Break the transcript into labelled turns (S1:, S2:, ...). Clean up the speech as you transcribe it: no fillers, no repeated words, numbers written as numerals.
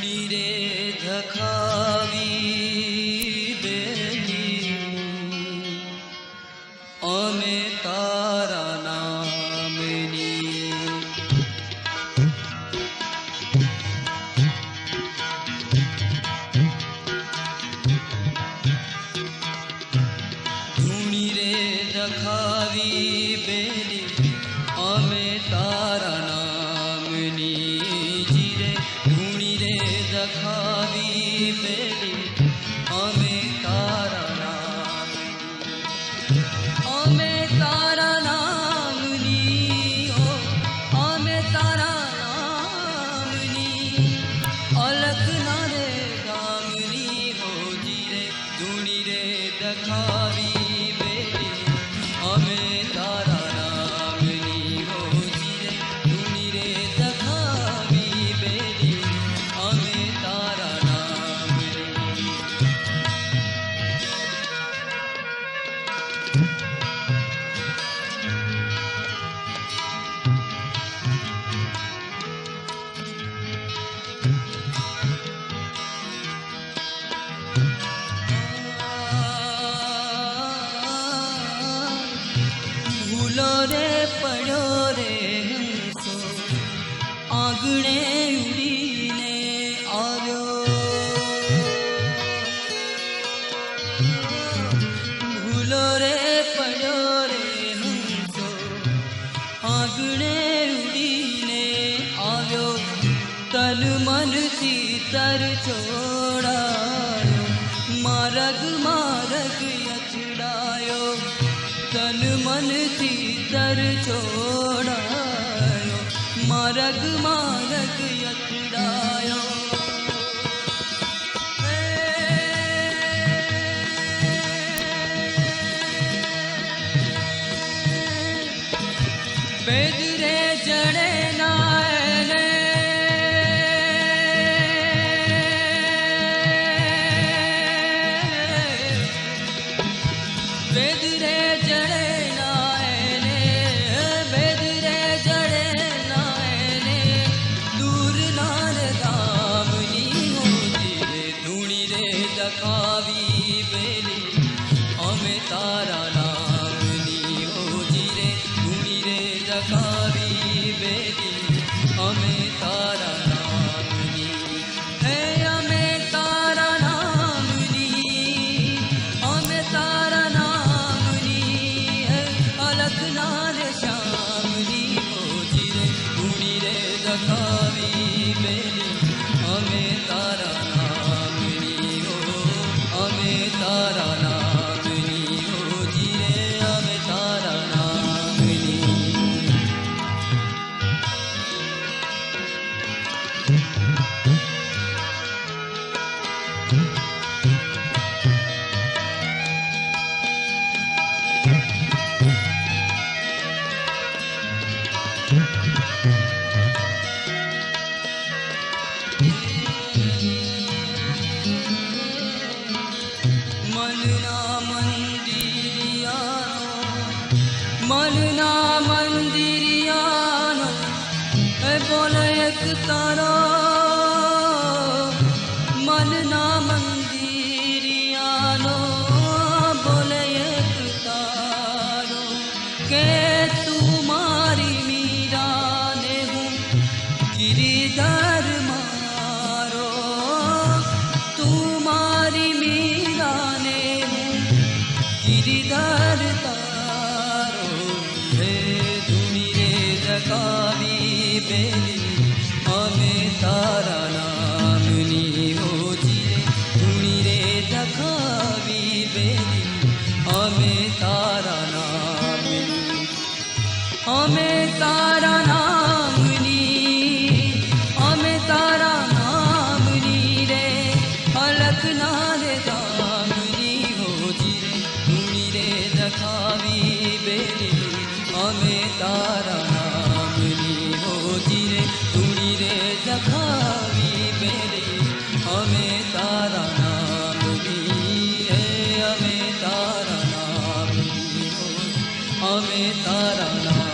S1: ધૂણી રે ધખાવી બેલી અમે તારા નામની ધૂણી રે ધખાવી બેલી અમે તારા નામની જીરે ધૂણી રે ધખાવી બેલી અમે તારા નામની અમે તારા નામની હો અમે તારા નામની અલખ ના રે ગામની હો જીરે ધૂણી રે ધખાવી બેલી અમે તારા નામની હો જીરે ધૂણી રે ધખાવી બેલી અમે તારા નામની ભૂલો રે પડ્યો રે હંસો આંગણે ઉડીને આવ્યો ભૂલો રે પડ્યો રે હંસો આંગણે ઉડીને આવ્યો તન મનથી તર છોડાયો મારગ મારગ અથડાયો તન મનથી તર છોડાયો મારગ મારગ અથડાયો વેદ રે જડે નાયને વેદ રે જડે નાયને વેદ રે જડે નાયને દૂર નાર ધામની હોતી રે ધૂણી રે ધખાવી બેલી અમે તારા નામની હોજી રે ધૂણી રે ધખાવી બેલી અમે તારા નામની હે અમે તારા નામની અમે તારા નામની હે અલખ ના રે શ્યામની હોજી રે ધૂણી રે ધખાવી બેલી અમે તારા નામની હો અમે તારા નામની હોજી રે અમે તારા નામની મનના મંદિરિયાનો બોલે એક તારો મનના મંદિરિયાનો બોલે એક તારો કે તું મારી મીરાને હું ગિરિધર મારો તું મારી મીરાને હું ગિરિધર તારો હે ધૂણી રે ધખાવી બેલી અમે તારા નામની હોજી રે ધૂણી રે ધખાવી બેલી અમે તારા નામની અમે તારા નામની અમે તારા નામની રે અલખ ના રે ધામની હોજી રે ધૂણી રે ધખાવી બેલી અમે તારા નામની હોજી રે ધૂણી રે ધખાવી બેલી અમે તારા નામની હે અમે તારા નામની અમે તારા નામ